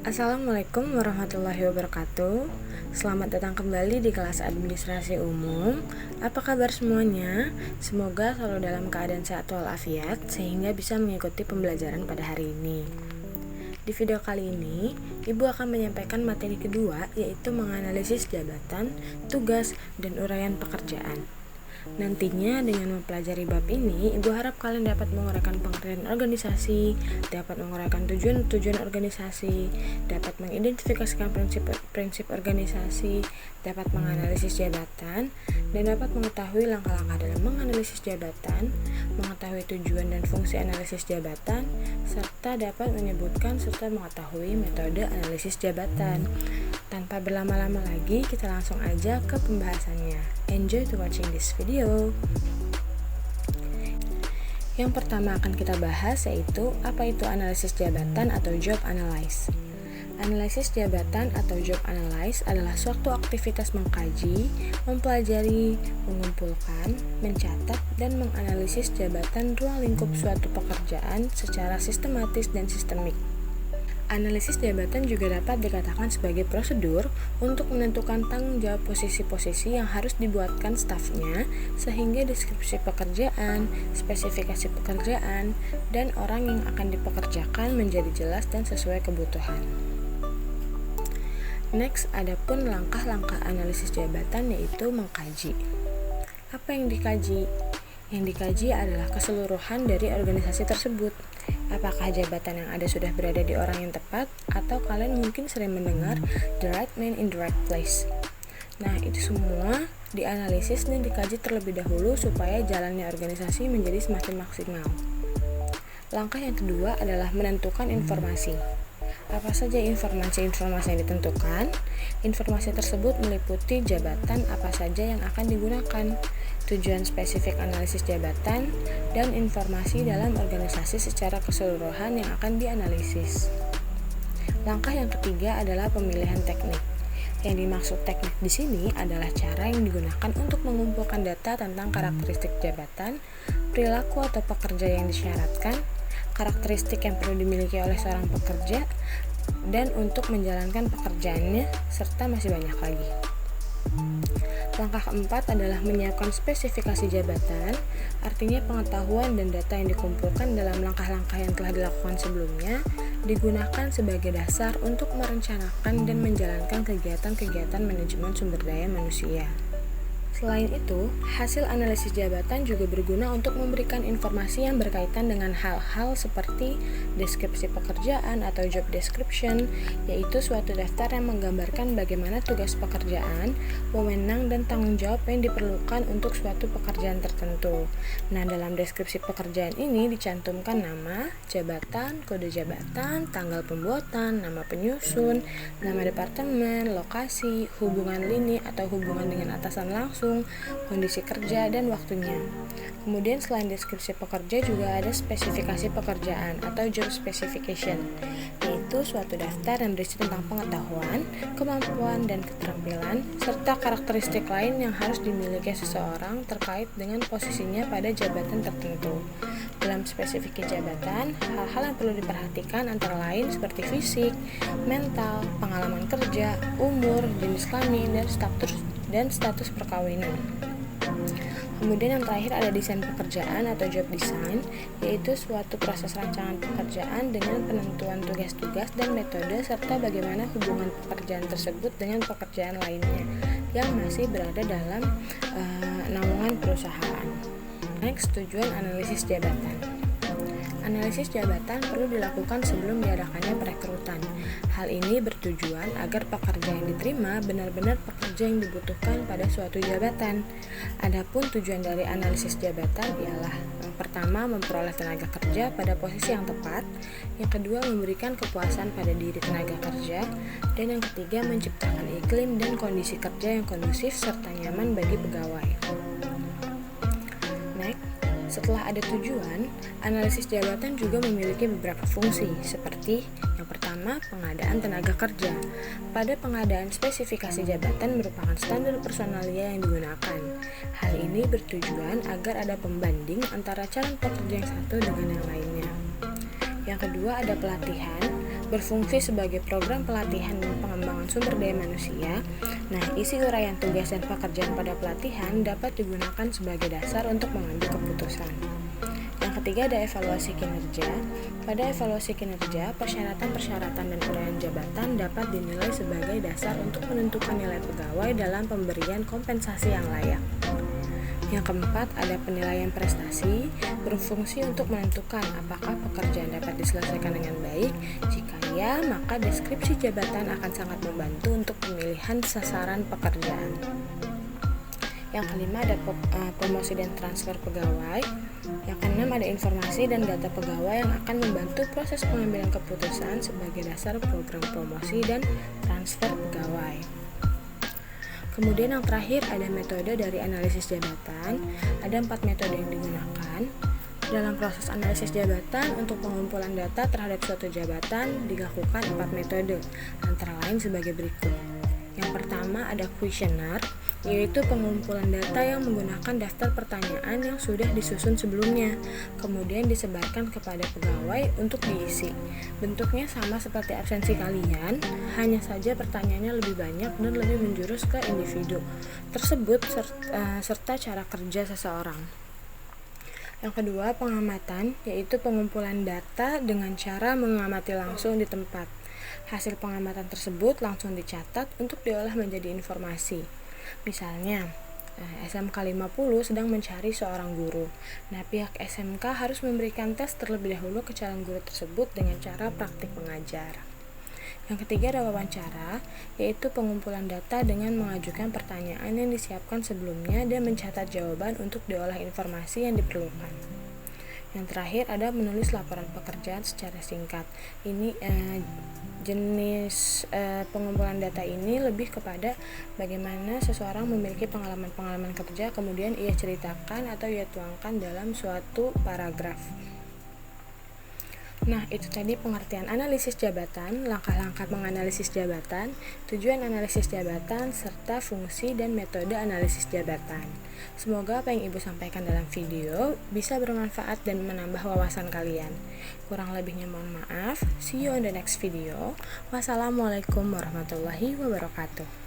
Assalamualaikum warahmatullahi wabarakatuh. Selamat datang kembali di kelas administrasi umum. Apa kabar semuanya? Semoga selalu dalam keadaan sehat walafiat sehingga bisa mengikuti pembelajaran pada hari ini. Di video kali ini, Ibu akan menyampaikan materi kedua, yaitu menganalisis jabatan, tugas, dan uraian pekerjaan. Nantinya dengan mempelajari bab ini, Ibu harap kalian dapat menguraikan pengertian organisasi, dapat menguraikan tujuan organisasi, dapat mengidentifikasikan prinsip organisasi, dapat menganalisis jabatan, dan dapat mengetahui langkah-langkah dalam menganalisis jabatan, mengetahui tujuan dan fungsi analisis jabatan, serta dapat menyebutkan serta mengetahui metode analisis jabatan. Tanpa berlama-lama lagi, kita langsung aja ke pembahasannya. Enjoy to watching this video. Yang pertama akan kita bahas yaitu apa itu analisis jabatan atau job analysis. Analisis jabatan atau job analysis adalah suatu aktivitas mengkaji, mempelajari, mengumpulkan, mencatat, dan menganalisis jabatan ruang lingkup suatu pekerjaan secara sistematis dan sistemik. Analisis jabatan juga dapat dikatakan sebagai prosedur untuk menentukan tanggung jawab posisi-posisi yang harus dibuatkan stafnya, sehingga deskripsi pekerjaan, spesifikasi pekerjaan, dan orang yang akan dipekerjakan menjadi jelas dan sesuai kebutuhan. Next, adapun langkah-langkah analisis jabatan yaitu mengkaji. Apa yang dikaji? Yang dikaji adalah keseluruhan dari organisasi tersebut. Apakah jabatan yang ada sudah berada di orang yang tepat, atau kalian mungkin sering mendengar the right man in the right place. Nah, itu semua dianalisis dan dikaji terlebih dahulu supaya jalannya organisasi menjadi semakin maksimal. Langkah yang kedua adalah menentukan informasi. Apa saja informasi-informasi yang ditentukan? Informasi tersebut meliputi jabatan apa saja yang akan digunakan, tujuan spesifik analisis jabatan, dan informasi dalam organisasi secara keseluruhan yang akan dianalisis. Langkah yang ketiga adalah pemilihan teknik. Yang dimaksud teknik di sini adalah cara yang digunakan untuk mengumpulkan data tentang karakteristik jabatan, perilaku atau pekerja yang disyaratkan, karakteristik yang perlu dimiliki oleh seorang pekerja, dan untuk menjalankan pekerjaannya, serta masih banyak lagi. Langkah keempat adalah menyiapkan spesifikasi jabatan, artinya pengetahuan dan data yang dikumpulkan dalam langkah-langkah yang telah dilakukan sebelumnya digunakan sebagai dasar untuk merencanakan dan menjalankan kegiatan-kegiatan manajemen sumber daya manusia. Selain itu, hasil analisis jabatan juga berguna untuk memberikan informasi yang berkaitan dengan hal-hal seperti deskripsi pekerjaan atau job description, yaitu suatu daftar yang menggambarkan bagaimana tugas pekerjaan, wewenang, dan tanggung jawab yang diperlukan untuk suatu pekerjaan tertentu. Nah, dalam deskripsi pekerjaan ini dicantumkan nama, jabatan, kode jabatan, tanggal pembuatan, nama penyusun, nama departemen, lokasi, hubungan lini atau hubungan dengan atasan langsung, kondisi kerja, dan waktunya. Kemudian selain deskripsi pekerja juga ada spesifikasi pekerjaan atau job specification, yaitu suatu daftar yang berisi tentang pengetahuan, kemampuan, dan keterampilan, serta karakteristik lain yang harus dimiliki seseorang terkait dengan posisinya pada jabatan tertentu. Dalam spesifikasi jabatan, hal-hal yang perlu diperhatikan antara lain seperti fisik, mental, pengalaman kerja, umur, jenis kelamin, dan status perkawinan. Kemudian yang terakhir ada desain pekerjaan atau job design, yaitu suatu proses rancangan pekerjaan dengan penentuan tugas-tugas dan metode serta bagaimana hubungan pekerjaan tersebut dengan pekerjaan lainnya yang masih berada dalam naungan perusahaan. Next, tujuan analisis jabatan. Analisis jabatan perlu dilakukan sebelum diadakannya perekrutan. Hal ini bertujuan agar pekerja yang diterima benar-benar pekerja yang dibutuhkan pada suatu jabatan. Adapun tujuan dari analisis jabatan ialah yang pertama memperoleh tenaga kerja pada posisi yang tepat, yang kedua memberikan kepuasan pada diri tenaga kerja, dan yang ketiga menciptakan iklim dan kondisi kerja yang kondusif serta nyaman bagi pegawai. Setelah ada tujuan, analisis jabatan juga memiliki beberapa fungsi, seperti yang pertama, pengadaan tenaga kerja. Pada pengadaan spesifikasi jabatan merupakan standar personalia yang digunakan. Hal ini bertujuan agar ada pembanding antara calon pekerja yang satu dengan yang lainnya. Yang kedua ada pelatihan. berfungsi sebagai program pelatihan dan pengembangan sumber daya manusia. Nah, isi uraian tugas dan pekerjaan pada pelatihan dapat digunakan sebagai dasar untuk mengambil keputusan. Yang ketiga ada evaluasi kinerja. Pada evaluasi kinerja, persyaratan-persyaratan dan uraian jabatan dapat dinilai sebagai dasar untuk menentukan nilai pegawai dalam pemberian kompensasi yang layak. Yang keempat, ada penilaian prestasi, berfungsi untuk menentukan apakah pekerjaan dapat diselesaikan dengan baik. Jika ya, maka deskripsi jabatan akan sangat membantu untuk pemilihan sasaran pekerjaan. Yang kelima, ada promosi dan transfer pegawai. Yang keenam, ada informasi dan data pegawai yang akan membantu proses pengambilan keputusan sebagai dasar program promosi dan transfer pegawai. Kemudian yang terakhir ada metode dari analisis jabatan. Ada 4 metode yang digunakan. Dalam proses analisis jabatan untuk pengumpulan data terhadap suatu jabatan dilakukan 4 metode, antara lain sebagai berikut. Yang pertama ada kuesioner, yaitu pengumpulan data yang menggunakan daftar pertanyaan yang sudah disusun sebelumnya, kemudian disebarkan kepada pegawai untuk diisi. Bentuknya sama seperti absensi kalian, hanya saja pertanyaannya lebih banyak dan lebih menjurus ke individu tersebut serta cara kerja seseorang. Yang kedua, pengamatan, yaitu pengumpulan data dengan cara mengamati langsung di tempat. Hasil pengamatan tersebut langsung dicatat untuk diolah menjadi informasi. Misalnya, SMK 50 sedang mencari seorang guru. Nah, pihak SMK harus memberikan tes terlebih dahulu ke calon guru tersebut dengan cara praktik mengajar. Yang ketiga ada wawancara, yaitu pengumpulan data dengan mengajukan pertanyaan yang disiapkan sebelumnya dan mencatat jawaban untuk diolah informasi yang diperlukan. Yang terakhir ada menulis laporan pekerjaan secara singkat. Ini jenis pengumpulan data ini lebih kepada bagaimana seseorang memiliki pengalaman-pengalaman kerja kemudian ia ceritakan atau ia tuangkan dalam suatu paragraf. Nah, itu tadi pengertian analisis jabatan, langkah-langkah menganalisis jabatan, tujuan analisis jabatan, serta fungsi dan metode analisis jabatan. Semoga apa yang Ibu sampaikan dalam video bisa bermanfaat dan menambah wawasan kalian. Kurang lebihnya mohon maaf. See you on the next video. Wassalamualaikum warahmatullahi wabarakatuh.